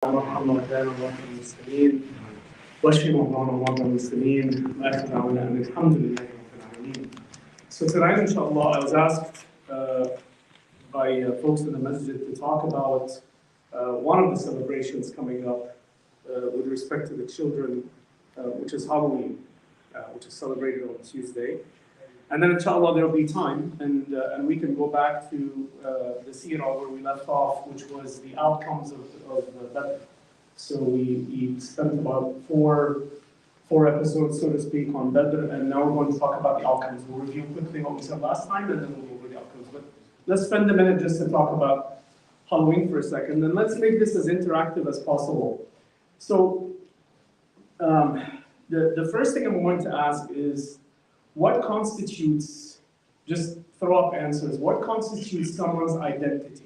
مرحبا وكان الله المسلمين واشفي مرضى المسلمين واخر دعوانا ان الحمد لله رب العالمين. So tonight, inshallah, I was asked by folks in the masjid to talk about one of the celebrations coming up with respect to the children, which is Halloween, which is celebrated on Tuesday. And then, inshallah, there will be time, and we can go back to the seerah where we left off, which was the outcomes of Badr. So we spent about four episodes, so to speak, on Badr, and now we're going to talk about the outcomes. We'll review quickly what we said last time, and then we'll go over the outcomes. But let's spend a minute just to talk about Halloween for a second, and let's make this as interactive as possible. So the first thing I'm going to ask is, what constitutes, just throw up answers, what constitutes someone's identity?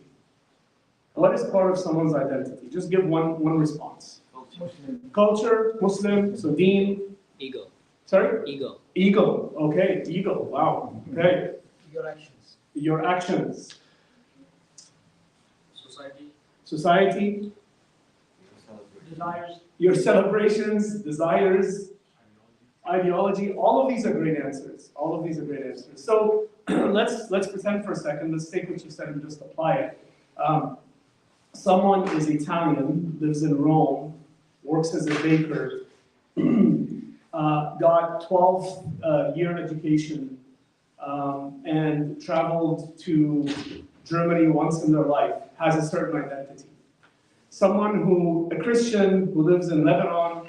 What is part of someone's identity? Just give one response. Culture, Muslim, so deen. Ego. Sorry? Ego. Ego, okay, ego, wow, okay. Your actions. Your actions. Society. Society. Desires. Your celebrations, desires. Ideology, all of these are great answers. All of these are great answers. So let's pretend for a second. Let's take what you said and just apply it. Someone is Italian, lives in Rome, works as a baker, got 12-year education, and traveled to Germany once in their life, has a certain identity. Someone a Christian who lives in Lebanon,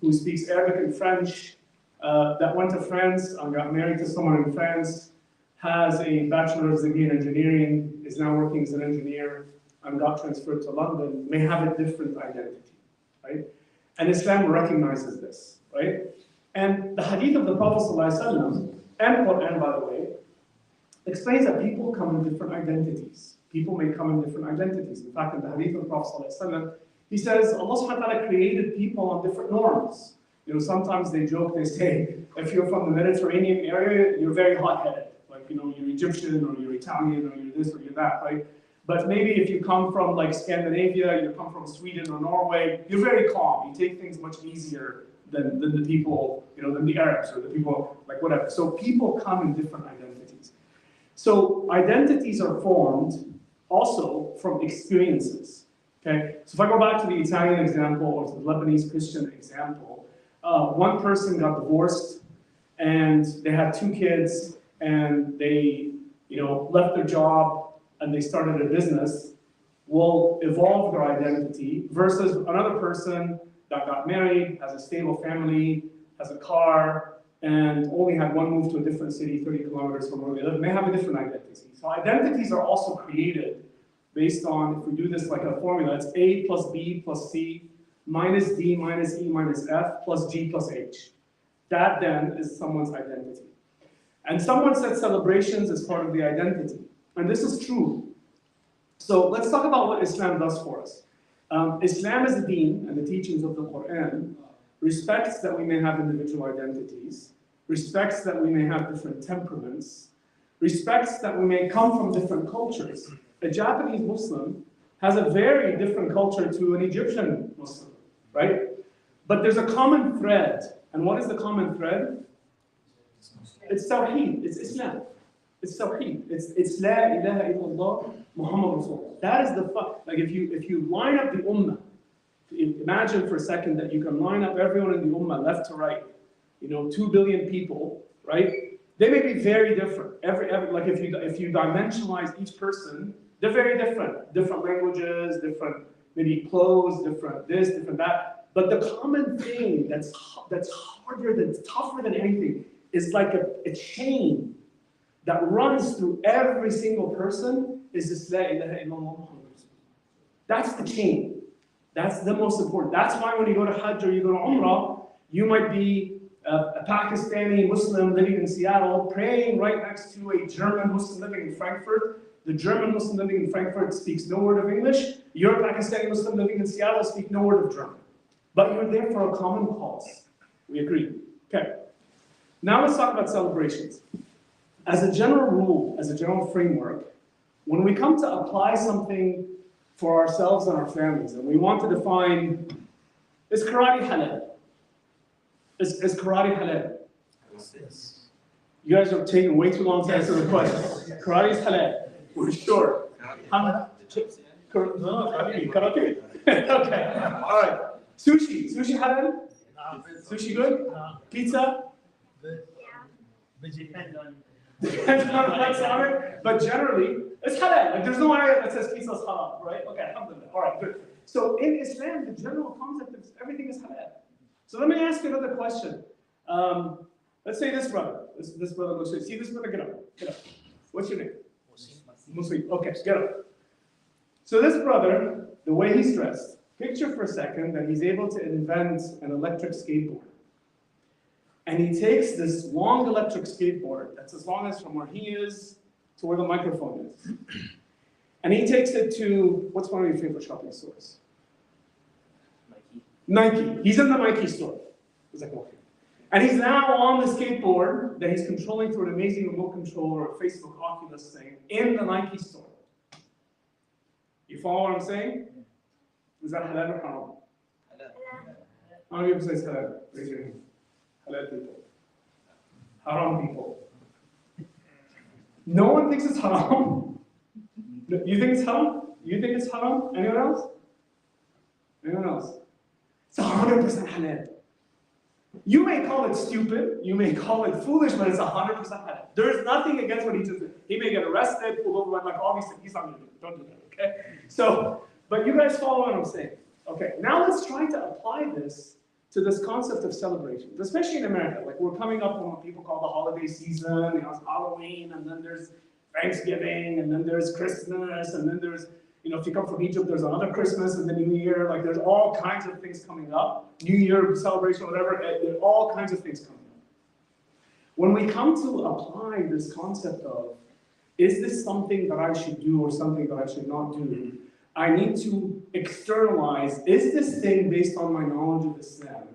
who speaks Arabic and French, that went to France and got married to someone in France, has a bachelor's degree in engineering, is now working as an engineer, and got transferred to London, may have a different identity, right? And Islam recognizes this, right? And the hadith of the Prophet ﷺ, and Quran, by the way, explains that people come in different identities. People may come in different identities. In fact, in the hadith of the Prophet ﷺ, he says, Allah subhanahu wa ta'ala created people on different norms. You know, sometimes they joke, they say, if you're from the Mediterranean area, you're very hot-headed. Like, you know, you're Egyptian, or you're Italian, or you're this, or you're that, right? But maybe if you come from, like, Scandinavia, you come from Sweden or Norway, you're very calm. You take things much easier than the people, you know, than the Arabs, or the people, like, whatever. So people come in different identities. So identities are formed also from experiences, okay? So if I go back to the Italian example, or to the Lebanese Christian example, one person got divorced, and they had 2 kids, and they, you know, left their job, and they started a business, will evolve their identity, versus another person that got married, has a stable family, has a car, and only had one move to a different city 30 kilometers from where they live, may have a different identity. So identities are also created based on, if we do this like a formula, it's A plus B plus C minus D minus E minus F plus G plus H. That then is someone's identity. And someone said celebrations is part of the identity. And this is true. So let's talk about what Islam does for us. Islam as a deen, and the teachings of the Quran, respects that we may have individual identities, respects that we may have different temperaments, respects that we may come from different cultures. A Japanese Muslim has a very different culture to an Egyptian Muslim, right? But there's a common thread. And what is the common thread? It's Tawheed, it's Islam. It's Tawheed. It's La ilaha illallah Muhammad Rasulullah. That is like if you line up the Ummah, imagine for a second that you can line up everyone in the Ummah left to right, you know, 2 billion people, right? They may be very different. Every like if you dimensionalize each person, they're very different. Different languages, different maybe clothes, different this, different that. But the common thing that's harder, that's tougher than anything, is like a chain that runs through every single person, is this La ilaha illallah Muhammad. That's the chain. That's the most important. That's why when you go to Hajj or you go to Umrah, you might be a Pakistani Muslim living in Seattle, praying right next to a German Muslim living in Frankfurt. The German Muslim living in Frankfurt speaks no word of English. You're a Pakistani Muslim living in Seattle, speak no word of German. But you're there for a common cause. We agree. Okay. Now let's talk about celebrations. As a general rule, as a general framework, when we come to apply something for ourselves and our families. And we want to define, is karate halal? Is karate halal? You guys are taking way too long to answer the question. Karate is halal. We're sure. Karate. Okay. All right. Sushi. Sushi halal? Sushi good? Pizza? Depends on what's on it. But generally, it's halal. Like there's no area that says pizza is halal, right? Okay, alhamdulillah. All right, good. So in Islam, the general concept is everything is halal. So let me ask you another question. Let's say this brother. This brother looks like, see this brother? Get up. Get up. What's your name? Muslim. Okay, get up. So this brother, the way he's dressed, picture for a second that he's able to invent an electric skateboard. And he takes this long electric skateboard that's as long as from where he is to where the microphone is. And he takes it to, what's one of your favorite shopping stores? Nike. He's in the Nike store. He's like, okay. And he's now on the skateboard that he's controlling through an amazing remote control or Facebook Oculus thing in the Nike store. You follow what I'm saying? Is that halal or haram? How many people say it's halal? Raise your hand. Halal people. Haram people. No one thinks it's haram. You think it's haram? You think it's haram? Anyone else? Anyone else? It's 100% halal. You may call it stupid, you may call it foolish, but it's 100% halal. There is nothing against what he just did. He may get arrested, pulled over, like all these things. He's not going to do it. Don't do that, okay? So, but you guys follow what I'm saying. Okay, now let's try to apply this to this concept of celebrations, especially in America. Like we're coming up on what people call the holiday season, you know, it's Halloween, and then there's Thanksgiving, and then there's Christmas, and then there's, you know, if you come from Egypt, there's another Christmas and the New Year. Like there's all kinds of things coming up. New Year celebration, whatever, there are all kinds of things coming up. When we come to apply this concept of, is this something that I should do or something that I should not do? I need to externalize, is this thing based on my knowledge of Islam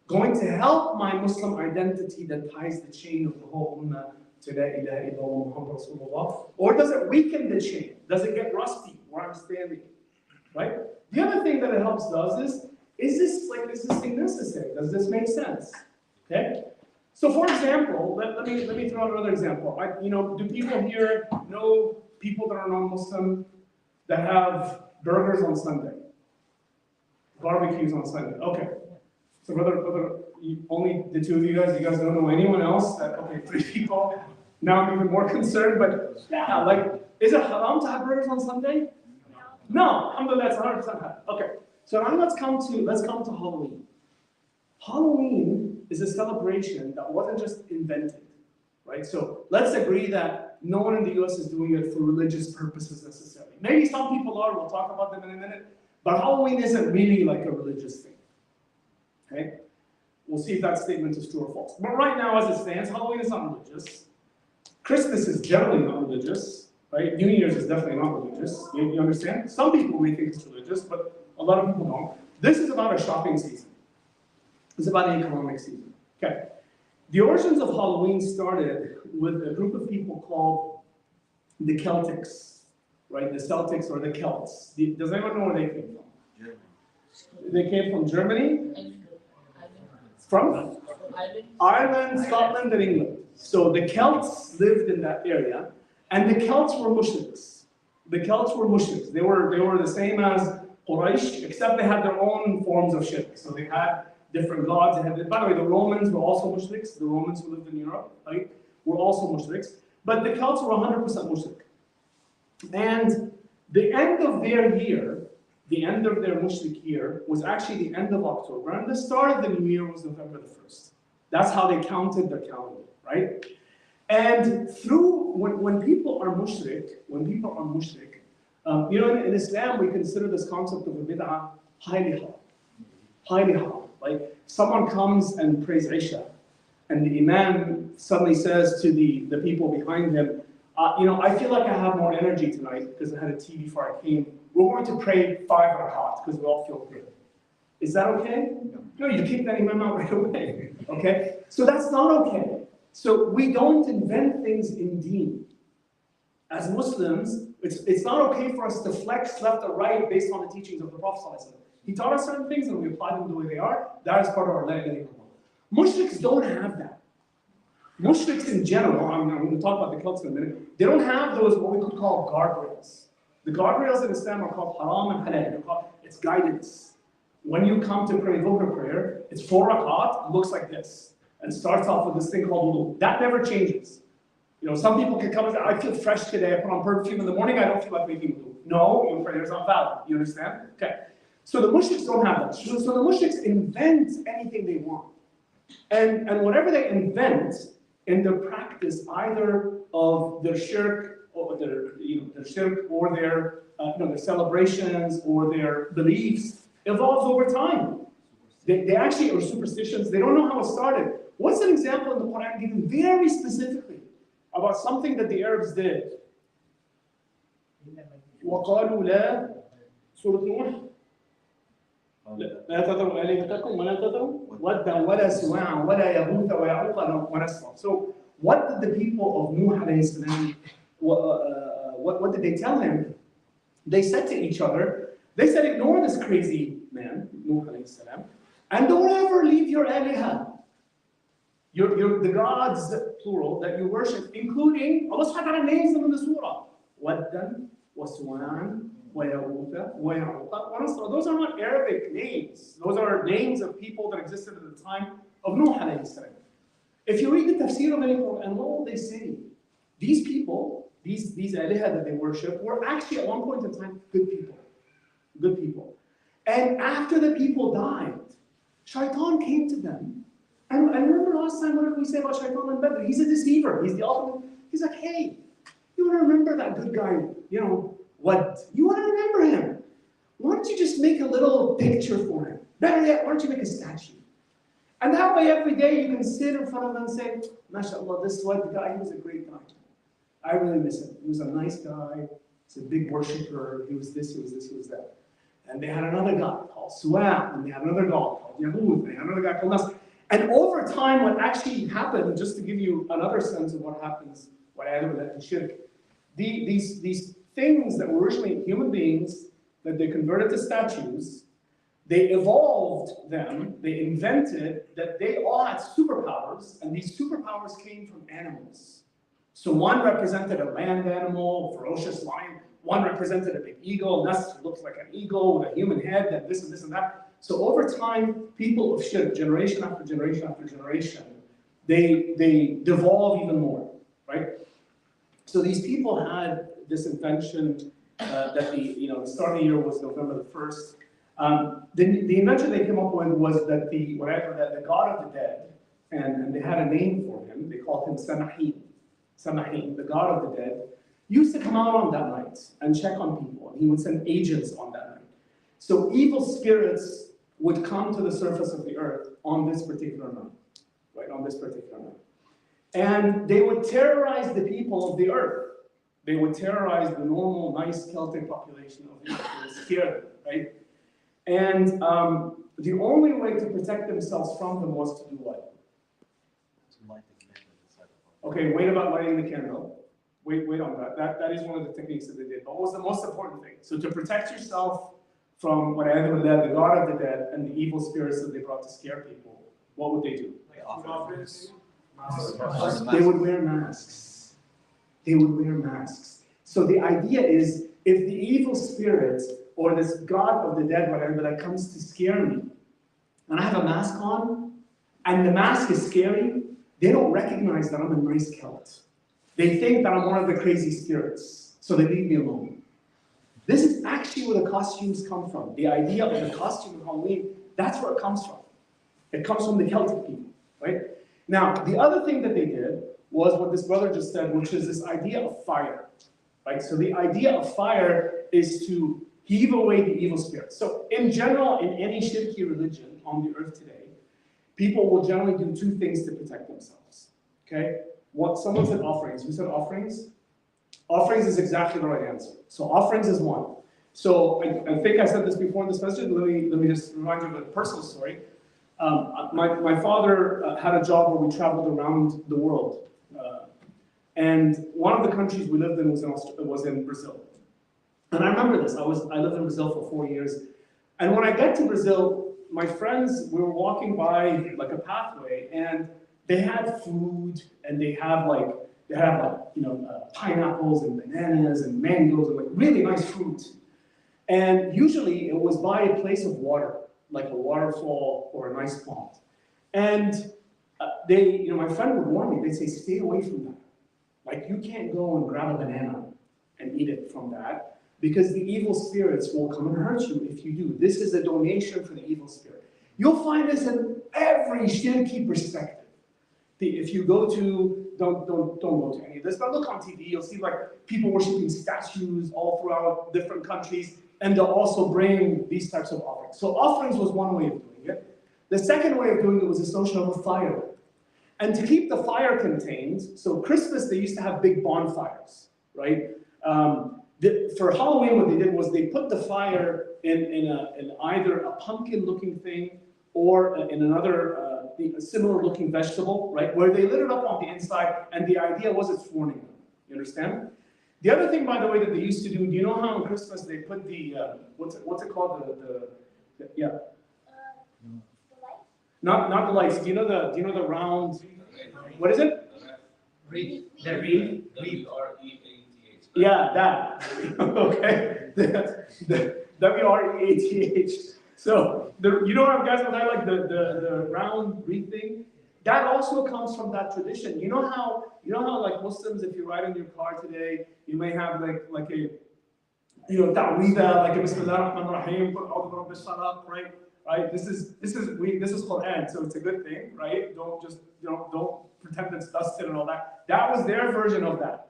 going to help my Muslim identity that ties the chain of the whole ummah to La ilaha illallah Muhammad Rasulullah? Or does it weaken the chain? Does it get rusty where I'm standing? Right? The other thing that it helps does is this thing necessary? Does this make sense? Okay? So for example, let me throw out another example. Do people here know people that are non-Muslim that have burgers on Sunday? Barbecues on Sunday. Okay. So brother, only the two of you guys don't know anyone else? Okay, 3 people. Now I'm even more concerned, but yeah, like, is it haram to have burgers on Sunday? No. Alhamdulillah, that's 100% haram. Okay. So now let's come to Halloween. Halloween is a celebration that wasn't just invented, right? So let's agree that no one in the US is doing it for religious purposes necessarily. Maybe some people are, we'll talk about them in a minute, but Halloween isn't really like a religious thing, okay? We'll see if that statement is true or false. But right now, as it stands, Halloween is not religious. Christmas is generally not religious, right? New Year's is definitely not religious. You understand? Some people may think it's religious, but a lot of people don't. This is about a shopping season. It's about an economic season. Okay. The origins of Halloween started with a group of people called the Celtics, right? The Celtics or the Celts. Does anyone know where they came from? Germany. They came from Germany? From? Ireland, Scotland, and England. So the Celts lived in that area, and the Celts were mushriks. The Celts were mushriks. They were the same as Quraysh, except they had their own forms of shirk. So they had different gods. By the way, the Romans were also mushriks. The Romans who lived in Europe, right, were also mushriks. But the Celts were 100% mushrik. And the end of their year, the end of their mushrik year, was actually the end of October. And the start of the new year was November the 1st. That's how they counted their calendar, right? And when people are mushrik, in Islam, we consider this concept of a bid'ah highly haram. Highly haram. Like, someone comes and prays Isha, and the Imam suddenly says to the people behind him, I feel like I have more energy tonight because I had a tea before I came. We're going to pray 5 rak'ahs because we all feel good. Is that okay? No, you kick that Imam out right away. Okay? So that's not okay. So we don't invent things in deen. As Muslims, It's not okay for us to flex left or right based on the teachings of the Prophet ﷺ. He taught us certain things and we apply them the way they are. That is part of our la ilaha illallah. Mushriks don't have that. Mushriks in general, I'm going to talk about the cults in a minute, they don't have those what we could call guardrails. The guardrails in Islam are called haram and halal. It's guidance. When you come to pray Dhuhr prayer, it's 4 rakat, looks like this, and starts off with this thing called wudu. That never changes. You know, some people can come and say, I feel fresh today, I put on perfume in the morning, I don't feel like making wudu. No, your prayer is not valid. You understand? Okay. So the mushriks don't have that. So the mushriks invent anything they want. And whatever they invent in their practice, either of their shirk or their shirk or their their celebrations or their beliefs evolves over time. They actually are superstitions. They don't know how it started. What's an example in the Quran given very specifically about something that the Arabs did? وَقَالُوا لَا سورة نوح لا تذروا آلهتكم ولا تذروا ودا ولا سواعا ولا يغوث ويعوق ونسرا. So what did the people of Nuh alayhi salam, what did they tell him? They said to each other, they said, ignore this crazy man, Nuh alayhi salam, and don't ever leave your aliha. The gods, plural, that you worship, including, Allah subhanahu wa ta'ala names them in the surah. Waddan, Wasuwan, Wayawuta, Wayawuta, Wanasra. Those are not Arabic names. Those are names of people that existed at the time of Nuh alayhi salam. If you read the tafsir of any Quran, what will they say? These people, these aliha that they worship, were actually at one point in time good people. Good people. And after the people died, Shaitan came to them. And I remember last time, what did we say about Shaitan and Badr? He's a deceiver. He's the ultimate. He's like, hey, you want to remember that good guy, you know, what? You want to remember him. Why don't you just make a little picture for him? Better yet, why don't you make a statue? And that way, every day, you can sit in front of him and say, MashaAllah, this is what the guy, he was a great guy. I really miss him. He was a nice guy. He's a big worshiper. He was this, he was this, he was that. And they had another guy called Su'ab, and they had another god called Yahud, and they had another guy called Nasr. And over time, what actually happened, just to give you another sense of what happens, what I added with shirk, these things that were originally human beings, that they converted to statues, they evolved them, they invented that they all had superpowers, and these superpowers came from animals. So one represented a land animal, a ferocious lion, one represented a big eagle, Nasr looks like an eagle with a human head, and this and this and that. So over time, people of shirk, generation after generation after generation, they devolve even more, right? So these people had this invention that the start of the year was November the 1st. The invention they came up with was that the god of the dead, and they had a name for him. They called him Samahim, the god of the dead, used to come out on that night and check on people. And he would send agents on that night. So evil spirits would come to the surface of the earth on this particular night, right? On this particular night, and they would terrorize the people of the earth. They would terrorize the normal, nice Celtic population of the earth. They would scare them, right? And the only way to protect themselves from them was to do what? To light the candle. Okay, wait about lighting the candle. Wait on that. That is one of the techniques that they did. But what was the most important thing? So to protect yourself from the god of the dead, and the evil spirits that they brought to scare people, what would they do? They would wear masks. They would wear masks. So the idea is, if the evil spirit or this god of the dead, whatever, that comes to scare me, and I have a mask on, and the mask is scary, they don't recognize that I'm a nice Celt. They think that I'm one of the crazy spirits, so they leave me alone. This is actually where the costumes come from. The idea of the costume of Halloween, that's where it comes from. It comes from the Celtic people, right? Now, the other thing that they did was what this brother just said, which is this idea of fire, right? So the idea of fire is to heave away the evil spirits. So in general, in any shirki religion on the earth today, people will generally do two things to protect themselves, okay? Someone said offerings. Who said offerings? Offerings is exactly the right answer. So offerings is one. So I think I said this before in this message. Let me just remind you of a personal story. My father had a job where we traveled around the world. And one of the countries we lived in was in Brazil. And I remember this. I lived in Brazil for 4 years. And when I get to Brazil, my friends, we were walking by like a pathway, and they had food, and they have like, pineapples and bananas and mangoes and like really nice fruit. And usually it was by a place of water, like a waterfall or a nice pond. And my friend would warn me, they'd say, stay away from that. Like, you can't go and grab a banana and eat it from that, because the evil spirits will come and hurt you if you do. This is a donation for the evil spirit. You'll find this in every shirki perspective. If you go to, don't go to any of this, but look on TV, you'll see like people worshiping statues all throughout different countries, and they'll also bring these types of offerings. So offerings was one way of doing it. The second way of doing it was associated with fire. And to keep the fire contained, so Christmas, they used to have big bonfires, right? For Halloween, what they did was they put the fire in either a pumpkin-looking thing or in another similar-looking vegetable, right? Where they lit it up on the inside, and the idea was it's warning them. You understand? The other thing, by the way, that they used to do you know how on Christmas they put the what's it called? Yeah. The light? Not the lights. Do you know the round? What is it? Wreath. The wreath. W-R-E-A-T-H. Yeah, that. Okay. The W-R-E-A-T-H. So you know what guys, like the round wreath thing? That also comes from that tradition. You know how like Muslims, if you ride in your car today, you may have like a ta'weedah, like a Bismillah ar-Rahman ar-Rahim, right? Right? This is Quran, so it's a good thing, right? Don't pretend it's dusted and all that. That was their version of that.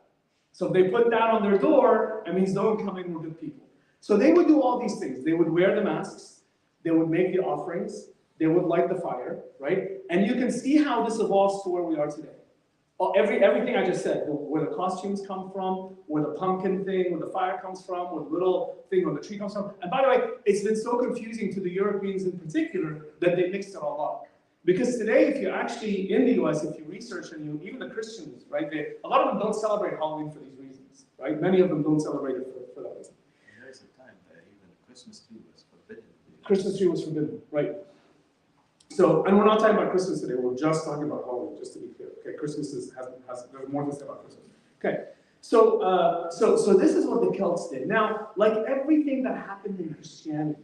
So if they put that on their door, it means don't come in with good people. So they would do all these things. They would wear the masks, they would make the offerings, they would light the fire, right? And you can see how this evolves to where we are today. Everything I just said, where the costumes come from, where the pumpkin thing, where the fire comes from, where the little thing on the tree comes from. And by the way, it's been so confusing to the Europeans in particular that they mixed it all up. Because today, if you're actually in the US, if you research and even the Christians, right, a lot of them don't celebrate Halloween for these reasons, right? Many of them don't celebrate it for that reason. And there's a time that even Christmas tree was forbidden. Christmas tree was forbidden, right? So, and we're not talking about Christmas today, we're just talking about Halloween, just to be clear. Okay, Christmas there's more to say about Christmas. Okay, so this is what the Celts did. Now, like everything that happened in Christianity,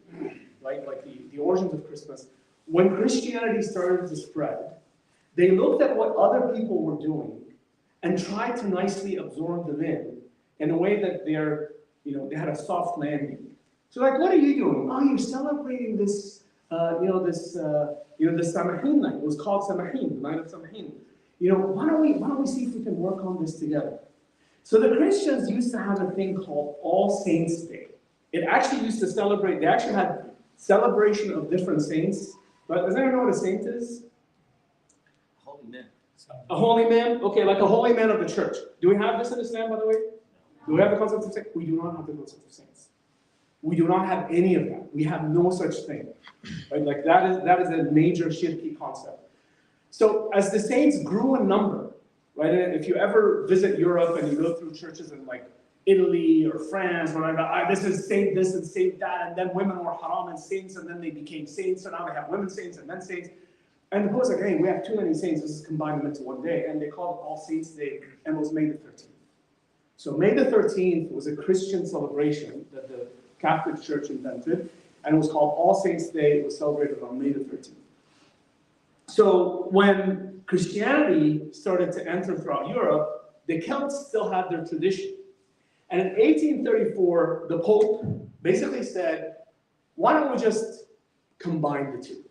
right, like the origins of Christmas, when Christianity started to spread, they looked at what other people were doing and tried to nicely absorb them in a way that they had a soft landing. So like, what are you doing? Oh, you're celebrating this, the Samahin night. It was called Samahin, the night of Samahin. Why don't we see if we can work on this together? So the Christians used to have a thing called All Saints Day. It actually used to celebrate, they actually had celebration of different saints. But does anyone know what a saint is? Holy man. A holy man? Okay, like a holy man of the church. Do we have this in Islam, by the way? Do we have the concept of saints? We do not have the concept of saints. We do not have any of that. We have no such thing. Right? Like that is a major shirki concept. So as the saints grew in number, right? And if you ever visit Europe and you go through churches in like Italy or France, whatever, this is saint this and saint that, and then women were haram and saints, and then they became saints, so now they have women saints and men saints. And the pope was like, hey, we have too many saints, let's just combine them into one day. And they called it All Saints Day, and it was May the 13th. So May the 13th was a Christian celebration that the Catholic Church invented, and it was called All Saints Day. It was celebrated on May the 13th. So when Christianity started to enter throughout Europe, the Celts still had their tradition. And in 1834, the Pope basically said, why don't we just combine the two?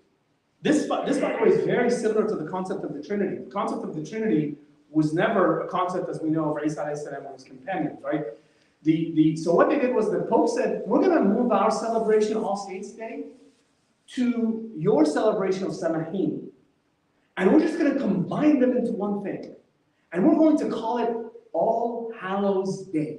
This, by the way, is very similar to the concept of the Trinity. The concept of the Trinity was never a concept as we know of Isa and his companions, right? So what they did was the Pope said, we're going to move our celebration, All Saints Day, to your celebration of Samahin. And we're just going to combine them into one thing. And we're going to call it All Hallows Day.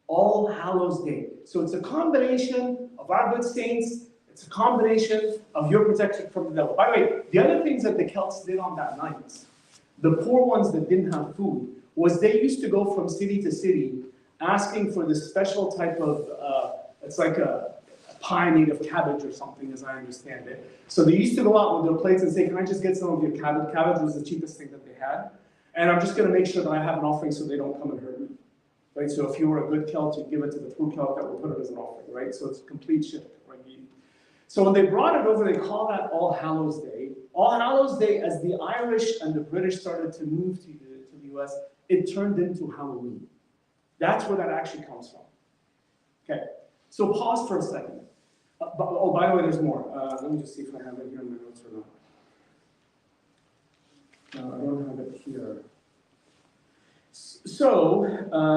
All Hallows Day. So it's a combination of our good saints. It's a combination of your protection from the devil. By the way, the other things that the Celts did on that night, the poor ones that didn't have food, was they used to go from city to city asking for this special type of, it's like a pie made of cabbage or something, as I understand it. So they used to go out with their plates and say, can I just get some of your cabbage? Cabbage was the cheapest thing that they had. And I'm just going to make sure that I have an offering so they don't come and hurt me. Right? So if you were a good Celt, you'd give it to the poor Celt that will put it as an offering, right? So it's a complete shirk. Right? So when they brought it over, they call that All Hallows Day. All Hallows Day, as the Irish and the British started to move to the US, it turned into Halloween. That's where that actually comes from. Okay, so pause for a second. By the way, there's more. Let me just see if I have it here in my notes or not. No, I don't have it here. So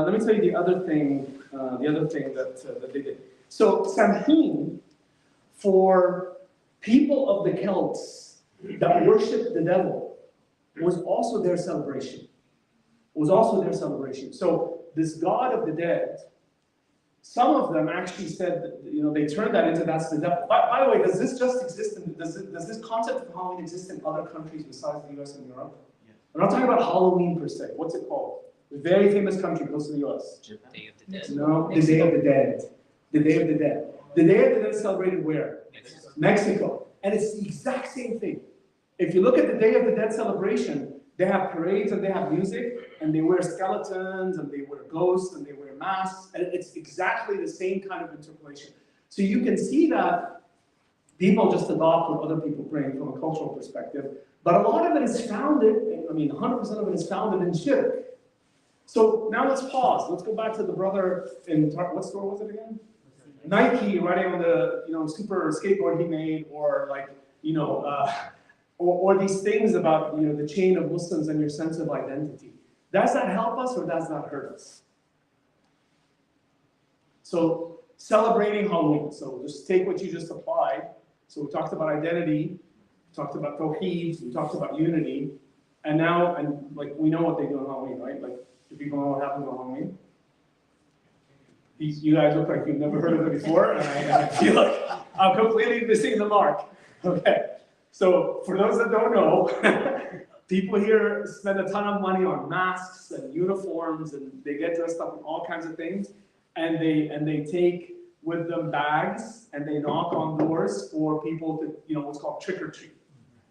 let me tell you the other thing that they did. So Samhain, for people of the Celts that worshiped the devil, was also their celebration. So this god of the dead, some of them actually said that, they turned that into that's the devil. By the way, does this just exist does this concept of Halloween exist in other countries besides the US and Europe? Yeah. We're not talking about Halloween per se. What's it called? A very famous country close to the US. Japan. Day of the Dead. No, the Day of the Dead. The Day of the Dead. The Day of the Dead is celebrated where? Mexico. And it's the exact same thing. If you look at the Day of the Dead celebration, they have parades and they have music, and they wear skeletons, and they wear ghosts, and they wear masks, and it's exactly the same kind of interpolation. So you can see that people just adopt what other people bring from a cultural perspective, but a lot of it is founded, 100% of it is founded in shirk. So now let's pause. Let's go back to the brother in, what store was it again? Nike riding on the super skateboard he made, or like or these things about the chain of Muslims and your sense of identity. Does that help us or does that hurt us? So celebrating Halloween. So just take what you just applied. So we talked about identity, we talked about tawheed, we talked about unity, and now we know what they do on Halloween, right? Like, do people know what happens on Halloween? You guys look like you've never heard of it before, and I feel like I'm completely missing the mark. Okay, so for those that don't know, people here spend a ton of money on masks and uniforms, and they get dressed up in all kinds of things, and they take with them bags, and they knock on doors for people to, what's called trick or treat,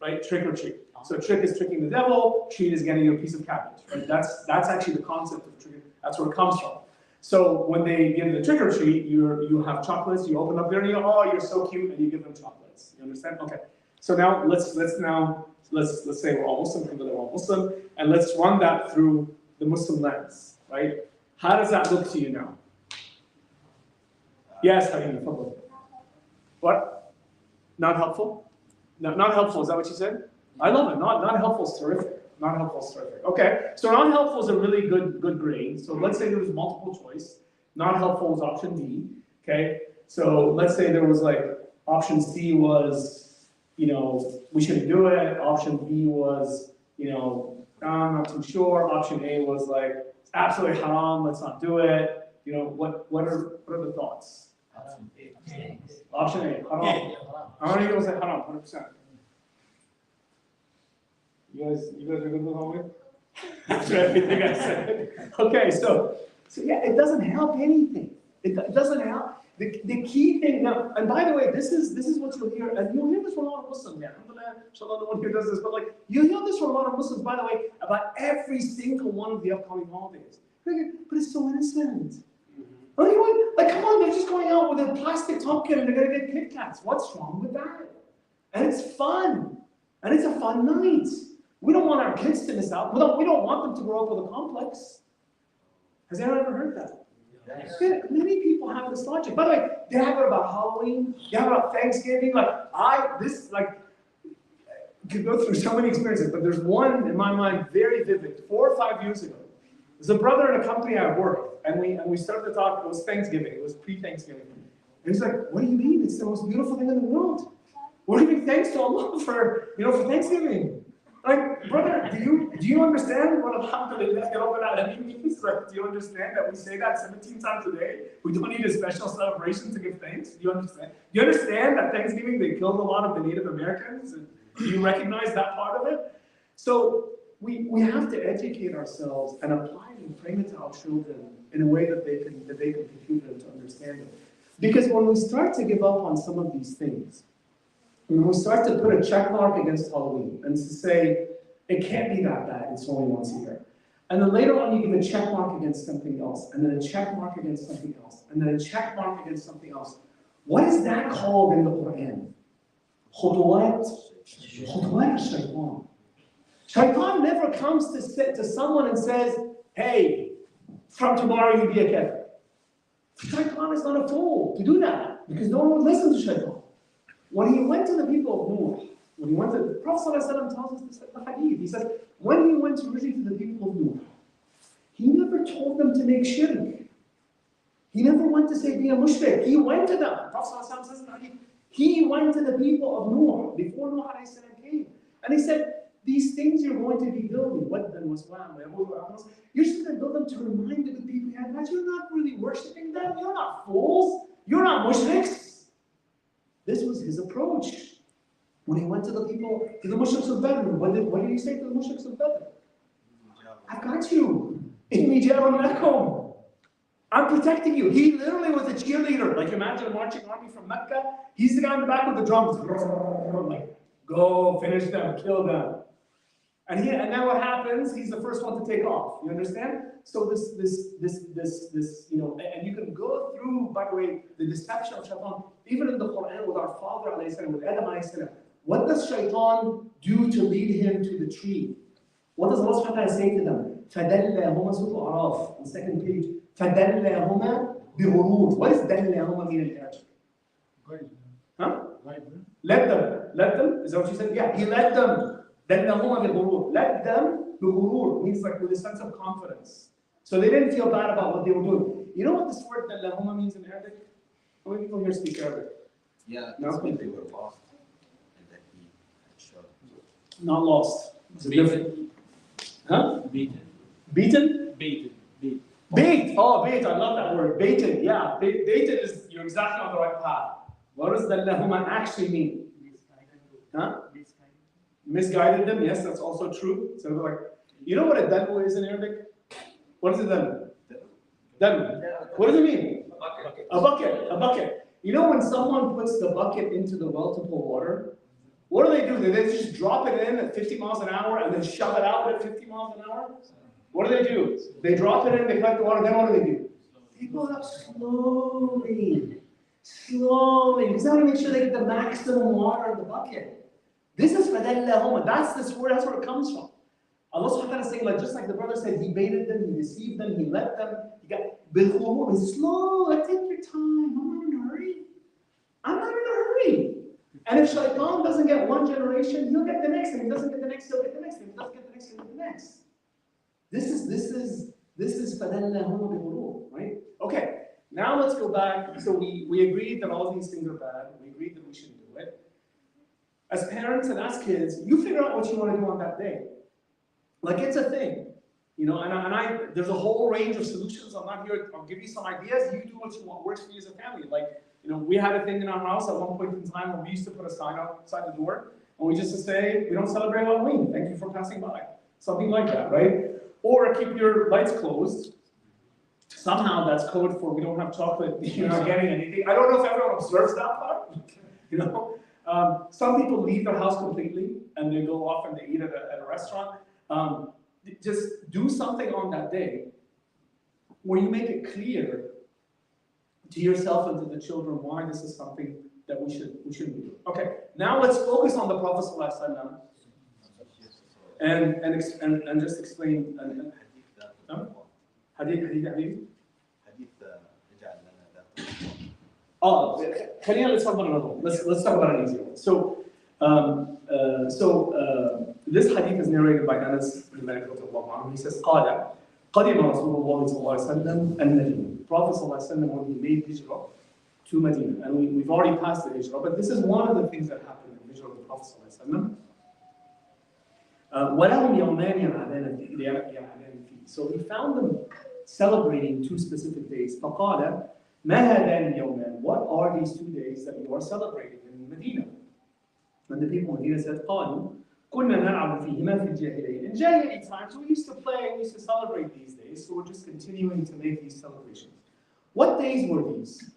right? Trick or treat. So trick is tricking the devil, treat is getting you a piece of cabbage, right? That's actually the concept of trick. That's where it comes from. So when they give the trick or treat, you have chocolates. You open up there and you go, oh, you're so cute, and you give them chocolates. You understand? Okay. So now let's say we're all Muslim, people that are all Muslim, and let's run that through the Muslim lens, right? How does that look to you now? Yes, Harim, what? Not helpful? No, not helpful. Is that what you said? I love it. Not helpful is terrific. Not helpful is terrific. Okay, so not helpful is a really good grade. So let's say there was multiple choice. Not helpful is option D. Okay, so let's say there was option C was, we shouldn't do it. Option B was, I'm not too sure. Option A was it's absolutely haram. Let's not do it. What are the thoughts? Option A, haram. How many people say haram? 100%. You guys are good with Halloween? After everything I said. Okay, so yeah, it doesn't help anything. It doesn't help. The key thing now, and by the way, this is what you'll hear, and you'll hear this from a lot of Muslims. Yeah, inshallah, no one here does this, but you'll hear this from a lot of Muslims, by the way, about every single one of the upcoming holidays. But it's so innocent. Come on, they're just going out with a plastic pumpkin and they're gonna get Kit Kats. What's wrong with that? And it's fun, and it's a fun night. We don't want our kids to miss out. We don't want them to grow up with a complex. Has anyone ever heard that? Yes. Yeah, many people have this logic. By the way, they have it about Halloween, they have it about Thanksgiving. Could go through so many experiences, but there's one in my mind very vivid. 4 or 5 years ago, there's a brother in a company I worked, and we started to talk. It was Thanksgiving. It was pre-Thanksgiving, and he's like, "What do you mean? It's the most beautiful thing in the world. We're giving thanks to Allah for Thanksgiving." Brother, do you understand what Alhamdulillah Rabbil Alameen means? Do you understand that we say that 17 times a day? We don't need a special celebration to give thanks. Do you understand? Do you understand that Thanksgiving they killed a lot of the Native Americans? And do you recognize that part of it? So we have to educate ourselves and apply it and frame it to our children in a way that they can compute it and to understand it. Because when we start to give up on some of these things, when we start to put a check mark against Halloween and to say, it can't be that bad, it's only once a year. And then later on you give a check mark against something else, and then a check mark against something else, and then a check mark against something else. What is that called in the Quran? خطوات الشيطان. Shaitan never comes to someone and says, hey, from tomorrow you be a kafir. Shaitan is not a fool to do that, because no one would listen to Shaitan. When he went to the people of Noor, when he went to, the Prophet ﷺ tells us this in the hadith, he says, when he went originally to the people of Noor, he never told them to make shirk. He never went to say be a mushrik. He went to them. The Prophet ﷺ says in the hadith, he went to the people of Noor before Noor came. And he said, these things you're going to be building, you're just going to build them to remind the people that you're not really worshipping them. You're not fools. You're not mushriks. This was his approach. When he went to the people, to the mushriks of Badr, what did he say to the mushriks of Badr? I've got you. Inni jarun lakum. I'm protecting you. He literally was a cheerleader. Like imagine a marching army from Mecca. He's the guy in the back with the drums. Like, go, finish them, kill them. And then what happens? He's the first one to take off. You understand? So this, you know, and you can go through, by the way, the deception of Shaitan, even in the Quran with our father, ﷺ, with Adam, ﷺ. What does Shaitan do to lead him to the tree? What does Allah subhanahu wa ta'ala say to them? فَدَلَّهُمَا Surah Al-Araf, on the second page. فَدَلَّهُمَا بِغُرُورٍ. What does دَلَّهُمَا mean in Arabic? Huh? Led them. Is that what you said? Yeah, he led them. دَلَّهُمَا بِغُرُورٍ. Led them بِغُرُور means like with a sense of confidence. So they didn't feel bad about what they were doing. You know what this word دَلَّهُمَا means in Arabic? How many people here speak Arabic? Yeah, No? that's when they were lost. And that he showed. Not lost. It's a different. Huh? Beaten. Beaten? Beaten. Beaten. Bait. Oh, bait. I love that word. Baited. Yeah. Baited is, you're exactly on the right path. What does the lahuma actually mean? Huh? Misguided them. Yes, that's also true. So like, you know what a dalwa is in Arabic? What is a dalwa? Dalwa. What does it mean? A bucket. A bucket. You know when someone puts the bucket into the well to pull water? What do? They just drop it in at 50 miles an hour and then shove it out at 50 miles an hour? What do? They drop it in, they collect the water, then what do? They pull it up slowly. Slowly. Because they want to make sure they get the maximum water in the bucket. This is fadallahuma. That's this word, that's where it comes from. Allah subhanahu wa ta'ala is saying, like, just like the brother said, he baited them, he deceived them, he let them, he got bilkhurur. Slow, take your time. I'm not in a hurry. I'm not in a hurry. And if Shaitan doesn't get one generation, he'll get the next, and if he doesn't get the next, he'll get the next, and if he doesn't get the next, he'll get the next. This is فَدَلَّهُمَ بِغُرُورٍ, right? Okay, now let's go back. So we agreed that all these things are bad. We agreed that we shouldn't do it. As parents and as kids, you figure out what you want to do on that day. Like it's a thing, you know. And there's a whole range of solutions. I'm not here. I'll give you some ideas. You do what you want. Works for you as a family. Like, you know, we had a thing in our house at one point in time where we used to put a sign outside the door, and we just to say, we don't celebrate Halloween. Thank you for passing by. Something like that, right? Or keep your lights closed. Somehow that's code for we don't have chocolate. You're not getting anything. I don't know if everyone observes that part. You know, some people leave their house completely and they go off and they eat at a restaurant. Just do something on that day where you make it clear to yourself and to the children why this is something that we shouldn't do. Okay, now let's focus on the Prophet ﷺ and just explain. Hadith. Oh, let's talk about another one. Let's talk about an easier one. So this hadith is narrated by Anas bin Malik radhiyallahu anhu. He says, قال قدم رسول الله صلى الله عليه وسلم المدينة. Prophet صلى الله عليه وسلم when he made hijrah to Medina, and we've already passed the hijrah, but this is one of the things that happened in the hijrah of the Prophet صلى الله عليه وسلم. ولهم يومان يعدان فيه. So he found them celebrating two specific days. فقال ما هذان اليومان? What are these 2 days that you are celebrating in Medina? And the people of Medina said, قالوا كنا نلعب فيهما في الجاهلية. In Jahili times, we used to play, we used to celebrate these days, so we're just continuing to make these celebrations. What days were these?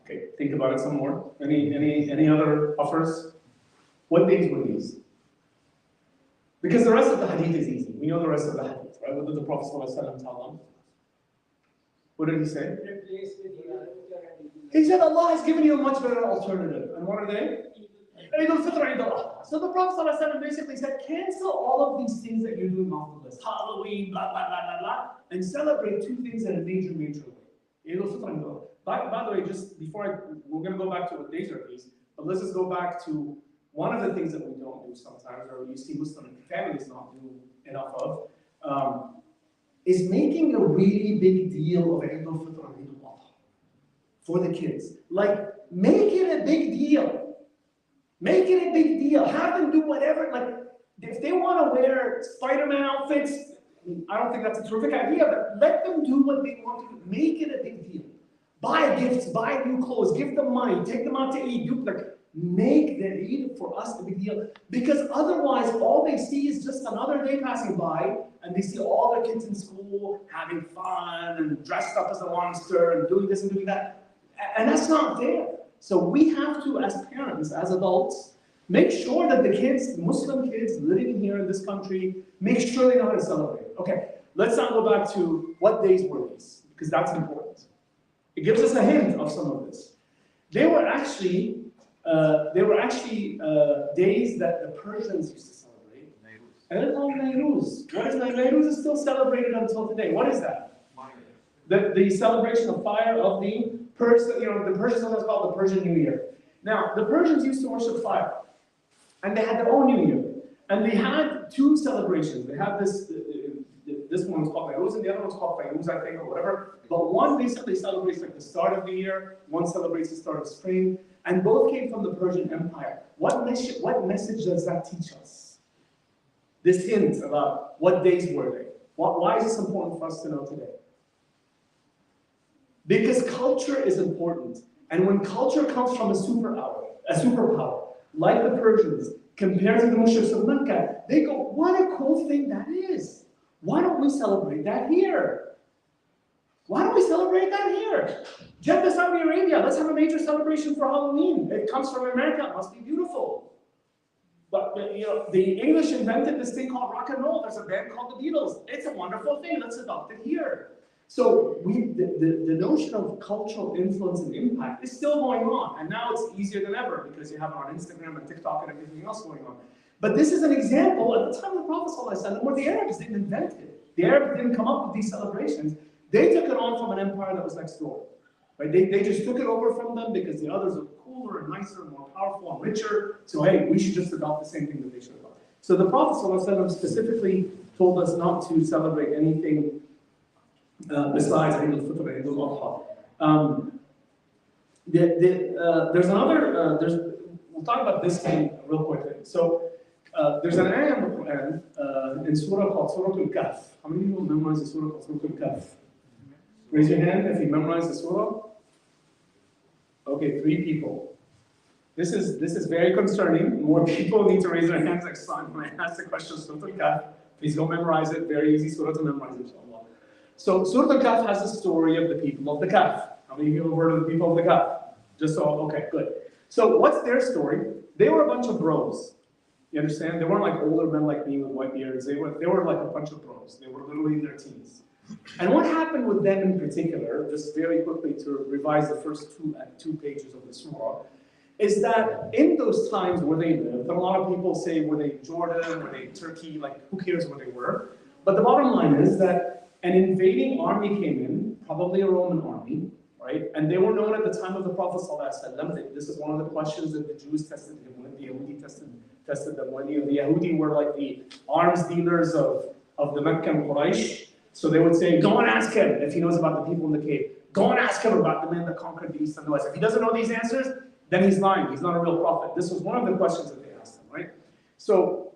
Okay, think about it some more. Any other offers? What days were these? Because the rest of the hadith is easy. We know the rest of the hadith, right? What did the Prophet ﷺ tell them? What did he say? He said, Allah has given you a much better alternative. And what are they? Eid al-Fitr, Eid al-Adha. So the Prophet ﷺ basically said, cancel all of these things that you're doing off the list. Halloween, blah, blah, blah, blah, blah. And celebrate two things in a major, major way. Eid al-Fitr, Eid al-Adha. By the way, just before we're going to go back to what days are these, but let's just go back to one of the things that we don't do sometimes, or you see Muslim families not do enough of, is making a really big deal of Eid al-Fitr and Eid al-Adha for the kids. Like, make it a big deal. Make it a big deal. Have them do whatever. Like, if they want to wear Spider-Man outfits, I don't think that's a terrific idea, but let them do what they want to do. Make it a big deal. Buy gifts, buy new clothes, give them money, take them out to eat, make the Eid for us a big deal. Because otherwise, all they see is just another day passing by, and they see all their kids in school having fun and dressed up as a monster and doing this and doing that. And that's not fair. So we have to, as parents, as adults, make sure that the kids, Muslim kids living here in this country, make sure they know how to celebrate. Okay, let's now go back to what days were these, because that's important. It gives us a hint of some of this. They were actually days that the Persians used to celebrate. Nairuz. What is Nairuz? Is still celebrated until today. What is that? The celebration of fire of the Persians. The Persians sometimes called the Persian New Year. Now, the Persians used to worship fire, and they had their own New Year, and they had two celebrations. They had this. This one was called Nairuz, and the other one was called Fairuz, I think, or whatever. But one basically celebrates like the start of the year, one celebrates the start of spring, and both came from the Persian Empire. What message does that teach us? This hint about what days were they? Why is this important for us to know today? Because culture is important. And when culture comes from a superpower, like the Persians, compared to the Mushriks of Mecca, they go, what a cool thing that is. Why don't we celebrate that here? Why don't we celebrate that here? Jeddah, Saudi Arabia, let's have a major celebration for Halloween. It comes from America, it must be beautiful. But the English invented this thing called rock and roll. There's a band called the Beatles. It's a wonderful thing, let's adopt it here. So the notion of cultural influence and impact is still going on. And now it's easier than ever because you have it on Instagram and TikTok and everything else going on. But this is an example at the time of the Prophet ﷺ where the Arabs didn't invent it. The Arabs didn't come up with these celebrations. They took it on from an empire that was next door. Right? They just took it over from them because the others are cooler and nicer and more powerful and richer. So hey, we should just adopt the same thing that they should adopt. So the Prophet ﷺ specifically told us not to celebrate anything besides Eid al-Fitr and Eid al-Adha. There's another, we'll talk about this thing real quickly. So there's an ayah in the Quran in Surah called Surah Al-Kahf. How many people memorize the Surah called Surah Al-Kahf? Raise your hand if you memorize the Surah. Okay, 3 people. This is very concerning. More people need to raise their hands next time when I ask the question Surah Al-Kahf. Please go memorize it. Very easy Surah to memorize, inshallah. So Surah Al-Kahf has the story of the people of the Kahf. How many of you have heard of the people of the Kahf? Just so, okay, good. So what's their story? They were a bunch of bros. You understand? They weren't like older men like me with white beards. They were like a bunch of bros. They were literally in their teens. And what happened with them in particular, just very quickly to revise the first two pages of the surah, is that in those times where they lived, and a lot of people say, were they Jordan, were they Turkey, like who cares where they were? But the bottom line is that an invading army came in, probably a Roman army, right? And they were known at the time of the Prophet ﷺ. This is one of the questions that the Jews tested him with, the Yahudi tested them when. The Yahudi were like the arms dealers of the Meccan Quraysh. So they would say, go and ask him if he knows about the people in the cave. Go and ask him about the men that conquered the east and the west. If he doesn't know these answers, then he's lying. He's not a real prophet. This was one of the questions that they asked him, right? So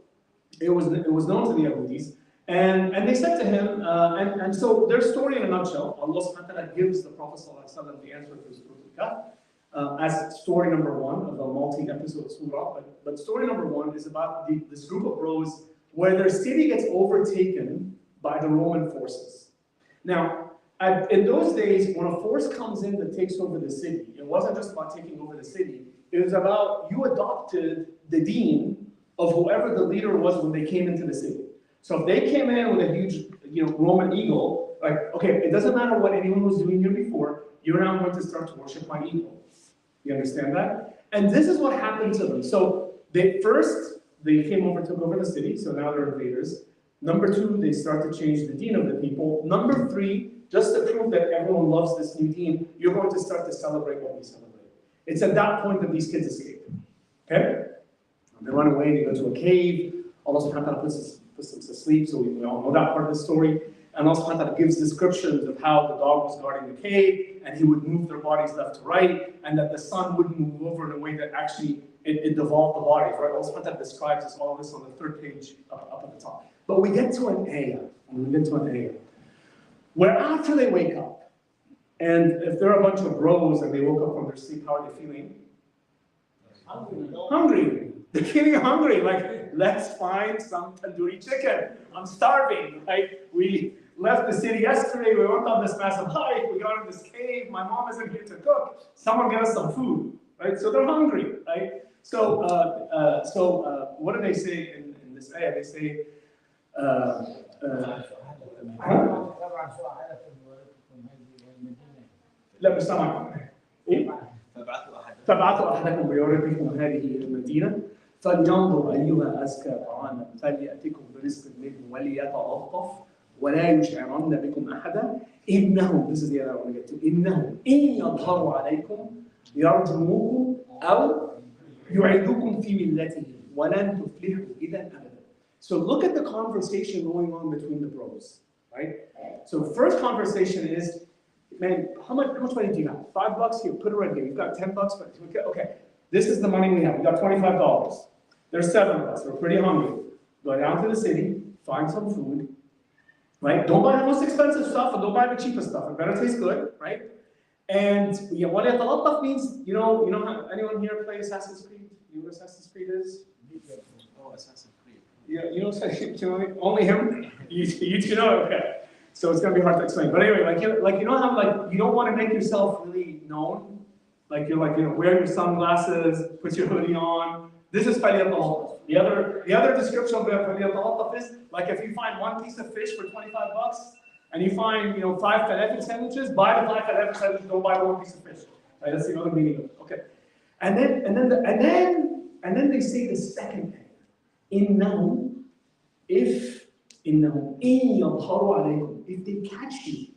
it was known to the Yahudis. And they said to him, and so their story in a nutshell, Allah subhanahu wa ta'ala gives the Prophet ﷺ the answer to his as story number one of the multi-episode surah. But story number one is about this group of bros where their city gets overtaken by the Roman forces. Now, in those days, when a force comes in that takes over the city, it wasn't just about taking over the city, it was about you adopted the deen of whoever the leader was when they came into the city. So if they came in with a huge, Roman eagle, like, okay, it doesn't matter what anyone was doing here before, you're now going to start to worship my eagle. You understand that? And this is what happened to them. So they came over, took over the city, so now they're invaders. Number two, they start to change the deen of the people. Number three, just to prove that everyone loves this new deen, you're going to start to celebrate what we celebrate. It's at that point that these kids escape. Okay? They run away, they go to a cave. Allah subhanahu wa ta'ala puts them to sleep, so we all know that part of the story. And Allah subhanahu wa ta'ala gives descriptions of how the dog was guarding the cave, and he would move their bodies left to right, and that the sun wouldn't move over in a way that actually it devolved the bodies, right? Allah subhanahu wa ta'ala describes all this on the third page up at the top. But we get to an ayah, where after they wake up, and if they're a bunch of bros and they woke up from their sleep, how are they feeling? Hungry. They're feeling hungry, like, let's find some tandoori chicken. I'm starving, right? We left the city yesterday, we went on this massive hike, we got in this cave, my mom isn't here to cook. Someone get us some food, right? So they're hungry, right? So, what do they say in this ayah? They say, لا مش سامع. إيه؟ فابعثوا أحدكم بورقكم هذه المدينة فلينظر أيها أزكى طعاما فليأتكم برزق منه وليتلطف ولا يشعرن بكم أحدا إنهم, this is the other I want to get to, إنهم إن يظهروا عليكم يرجموكم أو يعيدوكم في ملتهم ولن تفلحوا إذا أبدا. So look at the conversation going on between the bros, right? So first conversation is, man, how much money do you have? $5 here, put it right here. You've got $10, but okay. This is the money we have. We got $25. There's $7 of us. We're pretty hungry. Go down to the city, find some food, right? Don't buy the most expensive stuff and don't buy the cheapest stuff. It better taste good, right? And yeah, what yatalattaf means, you know how anyone here play Assassin's Creed? You know what Assassin's Creed is? Oh, Assassin's Creed. Yeah, you know, only him? You two know? Okay. So it's gonna be hard to explain. But anyway, you know how you don't want to make yourself really known? Like you're wear your sunglasses, put your hoodie on. This is faliyat. The other description of faliyat is like if you find one piece of fish for $25 and you find 5 falafel sandwiches, buy the 5 falafel sandwiches, don't buy the one piece of fish. Right? That's the other meaning of it. Okay. And then they say the second thing. إنهم if they catch you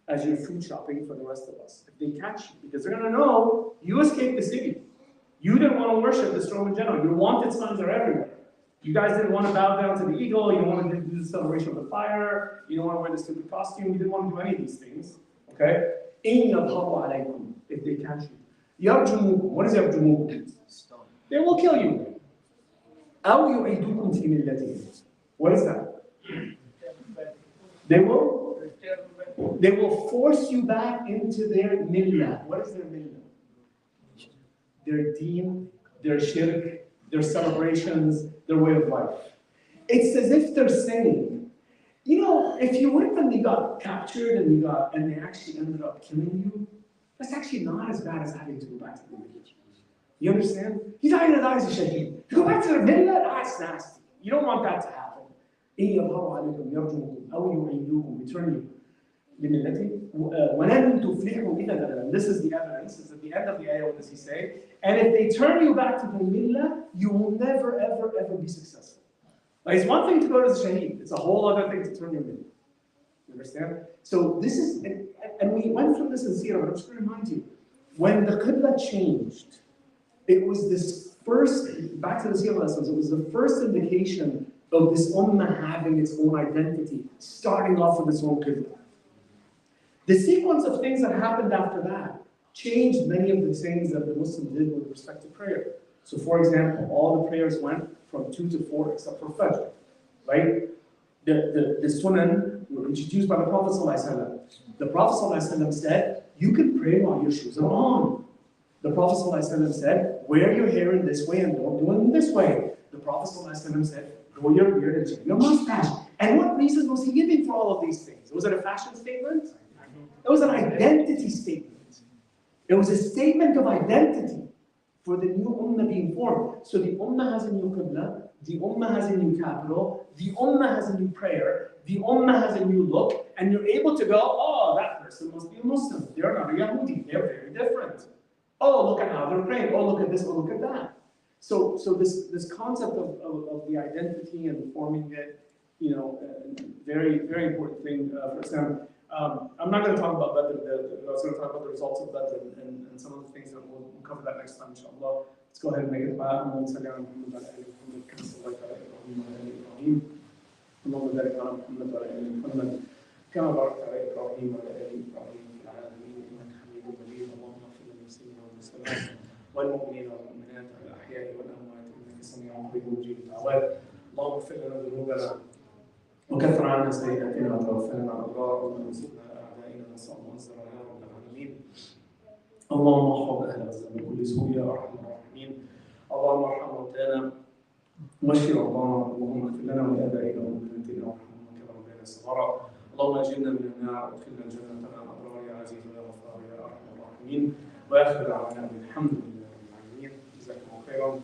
as you're food shopping for the rest of us, if they catch you, because they're going to know you escaped the city. You didn't want to worship this Roman general. Your wanted sons are everywhere. You guys didn't want to bow down to the eagle. You didn't want to do the celebration of the fire. You don't want to wear the stupid costume. You didn't want to do any of these things. Okay? If they catch you. يَرْجُمُوكُمْ. What does يَرْجُمُوكُم mean? They will kill you. أَوْ يُعِيدُكُمْ فِي مِلَّتِهِمْ. What is that? They will force you back into their millah. What is their millah? Their deen, their shirk, their celebrations, their way of life. It's as if they're saying, if you went and you got captured and they actually ended up killing you, that's actually not as bad as having to go back to the millah. You understand? He's either dies a shaheed. You go back to the millah, that's nasty. You don't want that to happen. إن يظهروا عليكم يرجموكم أو يعيدوكم, return you لملتهم ولن تفلحوا إذا أبدا. This is the evidence. This is at the end of the ayah. What does he say? And if they turn you back to the millah, you will never, ever, ever be successful. Like, it's one thing to go to the shaheed. It's a whole other thing to turn your millah. You understand? So this is, and we went through this in Sirah, but I'm just going to remind you, when the Qibla changed, it was this first, back to the Sirah lessons, it was the first indication of this ummah having its own identity, starting off with its own Qibla. The sequence of things that happened after that changed many of the things that the Muslims did with respect to prayer. So for example, all the prayers went from 2 to 4 except for Fajr, right? The sunan were introduced by the Prophet ﷺ. The Prophet ﷺ said, you can pray while your shoes are on. The Prophet ﷺ said, wear your hair in this way and don't do it in this way. The Prophet ﷺ said, grow your beard and shave your mustache. And what reason was he giving for all of these things? Was it a fashion statement? It was an identity statement. It was a statement of identity for the new ummah being formed. So the ummah has a new qibla, the ummah has a new capital, the ummah has a new prayer, the ummah has a new look, and you're able to go, oh, that person must be a Muslim. They're not a Yahudi. They're very different. Oh, look at how they're praying. Oh, look at this. Oh, look at that. So this concept of the identity and forming it, very, very important thing for Islam. I'm not going to talk about Badr. I was going to talk about the results of Badr and some of the things that we'll cover that next time, inshallah. Let's go ahead and make it dua. اللهم بارك على محمد وعلى ال محمد كما باركت على ابراهيم وعلى ال ابراهيم في العالمين انك حميد مجيد اللهم اغفر للمسلمين والمسلمات والمؤمنين والمؤمنات الاحياء والاموات انك سميع قريب مجيب الدعوات اللهم اغفر لنا ذنوبنا وكفر عنا سيئاتنا وتوفنا مع الابرار وانصرنا على اعدائنا نسال الله عز وجل يا رب العالمين اللهم احفظ اهل غزه من كل سوء يا ارحم الراحمين اللهم ارحم موتانا واشف مرضانا اللهم اغفر لنا ولابائنا وامهاتنا وارحمنا كما ربينا صغارا اللهم اجرنا من النار وادخلنا الجنه مع الابرار يا عزيز يا غفار يا ارحم الراحمين واخر دعوانا الحمد لله رب العالمين جزاكم الله خيرا